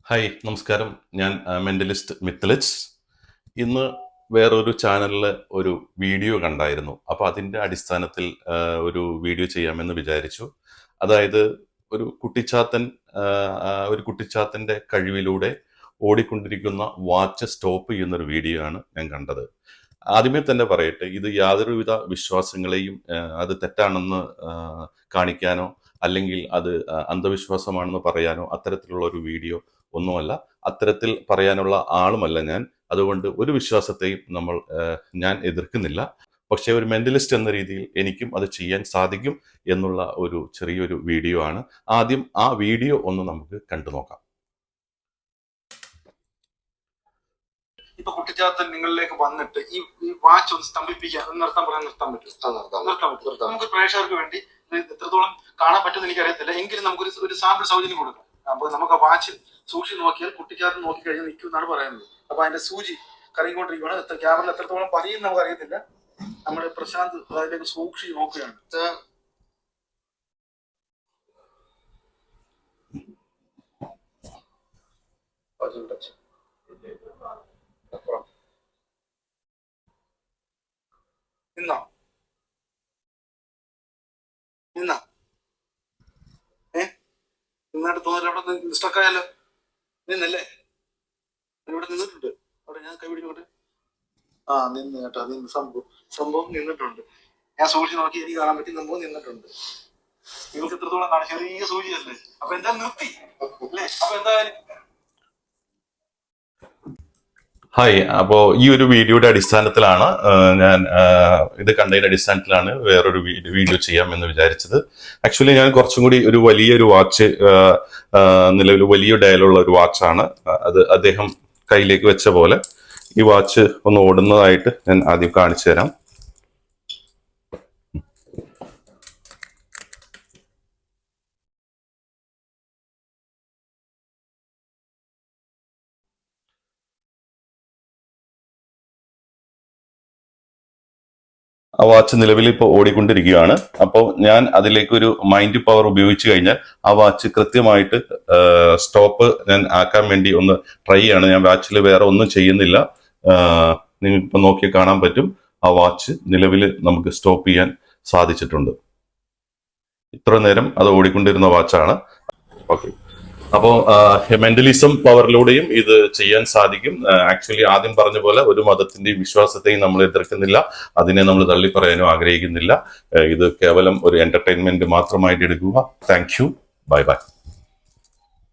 Hi നമസ്കാരം. ഞാൻ mentalist മിത്തലജ്. ഇന്ന് വേറൊരു ചാനലിൽ ഒരു വീഡിയോ കണ്ടായിരുന്നു. അപ്പോൾ അതിൻ്റെ അടിസ്ഥാനത്തിൽ ഒരു വീഡിയോ ചെയ്യാമെന്ന് വിചാരിച്ചു. അതായത് ഒരു കുട്ടിച്ചാത്തൻ ഒരു കുട്ടിച്ചാത്തൻ്റെ കഴിവിലൂടെ ഓടിക്കൊണ്ടിരിക്കുന്ന വാച്ച് സ്റ്റോപ്പ് ചെയ്യുന്നൊരു വീഡിയോ ആണ് ഞാൻ കണ്ടത്. ആദ്യമേ തന്നെ പറയട്ടെ, ഇത് യാതൊരുവിധ വിശ്വാസങ്ങളെയും അത് തെറ്റാണെന്ന് കാണിക്കാനോ അല്ലെങ്കിൽ അത് അന്ധവിശ്വാസമാണെന്ന് പറയാനോ അത്തരത്തിലുള്ള ഒരു വീഡിയോ ഒന്നുമല്ല. അത്തരത്തിൽ പറയാനുള്ള ആളുമല്ല ഞാൻ. അതുകൊണ്ട് ഒരു വിശ്വാസത്തെയും ഞാൻ എതിർക്കുന്നില്ല. പക്ഷേ ഒരു മെന്റലിസ്റ്റ് എന്ന രീതിയിൽ എനിക്കും അത് ചെയ്യാൻ സാധിക്കും എന്നുള്ള ഒരു ചെറിയൊരു വീഡിയോ ആണ്. ആദ്യം ആ വീഡിയോ ഒന്ന് നമുക്ക് കണ്ടു നോക്കാം. ഇപ്പൊ കുട്ടിച്ചാത്തൻ നിങ്ങളിലേക്ക് വന്നിട്ട് ഈ വാച്ച് ഒന്ന് സ്തംഭിപ്പിക്കാൻ നിർത്താൻ പറയാൻ നിർത്താൻ പറ്റും. നമുക്ക് പ്രേക്ഷകർക്ക് വേണ്ടി എത്രത്തോളം കാണാൻ പറ്റുമെന്ന് എനിക്കറിയത്തില്ല. എങ്കിലും നമുക്കൊരു സാമ്പിൾ സൗജന്യം കൊടുക്കാം. അപ്പൊ നമുക്ക് ആ വാച്ച് സൂക്ഷിച്ച് നോക്കിയാൽ കുട്ടിച്ചാത്തൻ നോക്കി കഴിഞ്ഞാൽ നിൽക്കും എന്നാണ് പറയുന്നത്. അപ്പൊ അതിന്റെ സൂചി കറങ്ങിക്കൊണ്ടിരിക്കുകയാണ്. ക്യാമറ എത്രത്തോളം പതിയും നമുക്ക് അറിയത്തില്ല. നമ്മുടെ പ്രശാന്ത് അതിലേക്ക് സൂക്ഷിച്ച് നോക്കുകയാണ്. നിന്നോ നിന്നാ നിന്നായിട്ട് തോന്നില്ല. അവിടെ സ്റ്റക്കായാലോ? നിന്നല്ലേ? ഇവിടെ നിന്നിട്ടുണ്ട്. അവിടെ ഞാൻ കൈ പിടിച്ചോട്ടെ. നിന്ന് കേട്ടോ. നിന്ന് സംഭവം നിന്നിട്ടുണ്ട്. ഞാൻ സൂക്ഷിച്ച് നോക്കി എനിക്ക് കാണാൻ പറ്റി. സംഭവം നിന്നിട്ടുണ്ട്. നിങ്ങൾക്ക് എത്രത്തോളം കാണാം? ചെറിയ സൂചിയല്ലേ? അപ്പൊ എന്താ നിർത്തി അല്ലേ? അപ്പൊ എന്തായാലും ഹായ്. അപ്പോൾ ഈ ഒരു വീഡിയോയുടെ അടിസ്ഥാനത്തിലാണ് ഞാൻ ഇത് കണ്ടതിന്റെ അടിസ്ഥാനത്തിലാണ് വേറൊരു വീഡിയോ ചെയ്യാമെന്ന് വിചാരിച്ചത്. ആക്ച്വലി ഞാൻ കുറച്ചും കൂടി ഒരു വലിയൊരു വാച്ച്, നിലവിൽ വലിയ ഡയലുള്ള ഒരു വാച്ചാണ് അത്. അദ്ദേഹം കയ്യിലേക്ക് വെച്ച പോലെ ഈ വാച്ച് ഒന്ന് ഓടുന്നതായിട്ട് ഞാൻ ആദ്യം കാണിച്ചു തരാം. ആ വാച്ച് നിലവിൽ ഇപ്പോൾ ഓടിക്കൊണ്ടിരിക്കുകയാണ്. അപ്പോൾ ഞാൻ അതിലേക്ക് ഒരു മൈൻഡ് പവർ ഉപയോഗിച്ച് കഴിഞ്ഞാൽ ആ വാച്ച് കൃത്യമായിട്ട് സ്റ്റോപ്പ് ഞാൻ ആക്കാൻ വേണ്ടി ഒന്ന് ട്രൈ ചെയ്യാണ്. ഞാൻ വാച്ചിൽ വേറെ ഒന്നും ചെയ്യുന്നില്ല. നിങ്ങൾക്ക് നോക്കി കാണാൻ പറ്റും. ആ വാച്ച് നിലവിൽ നമുക്ക് സ്റ്റോപ്പ് ചെയ്യാൻ സാധിച്ചിട്ടുണ്ട്. ഇത്ര നേരം അത് ഓടിക്കൊണ്ടിരുന്ന വാച്ചാണ്. ഓക്കെ. അപ്പോൾ മെന്റലിസം പവറിലൂടെയും ഇത് ചെയ്യാൻ സാധിക്കും. ആക്ച്വലി ആദ്യം പറഞ്ഞ പോലെ ഒരു മതത്തിന്റെയും വിശ്വാസത്തെയും നമ്മൾ എതിർക്കുന്നില്ല, അതിനെ നമ്മൾ തള്ളിപ്പറയാനും ആഗ്രഹിക്കുന്നില്ല. ഇത് കേവലം ഒരു എന്റർടൈൻമെന്റ് മാത്രമായിട്ട് എടുക്കുക. Thank you. Bye bye.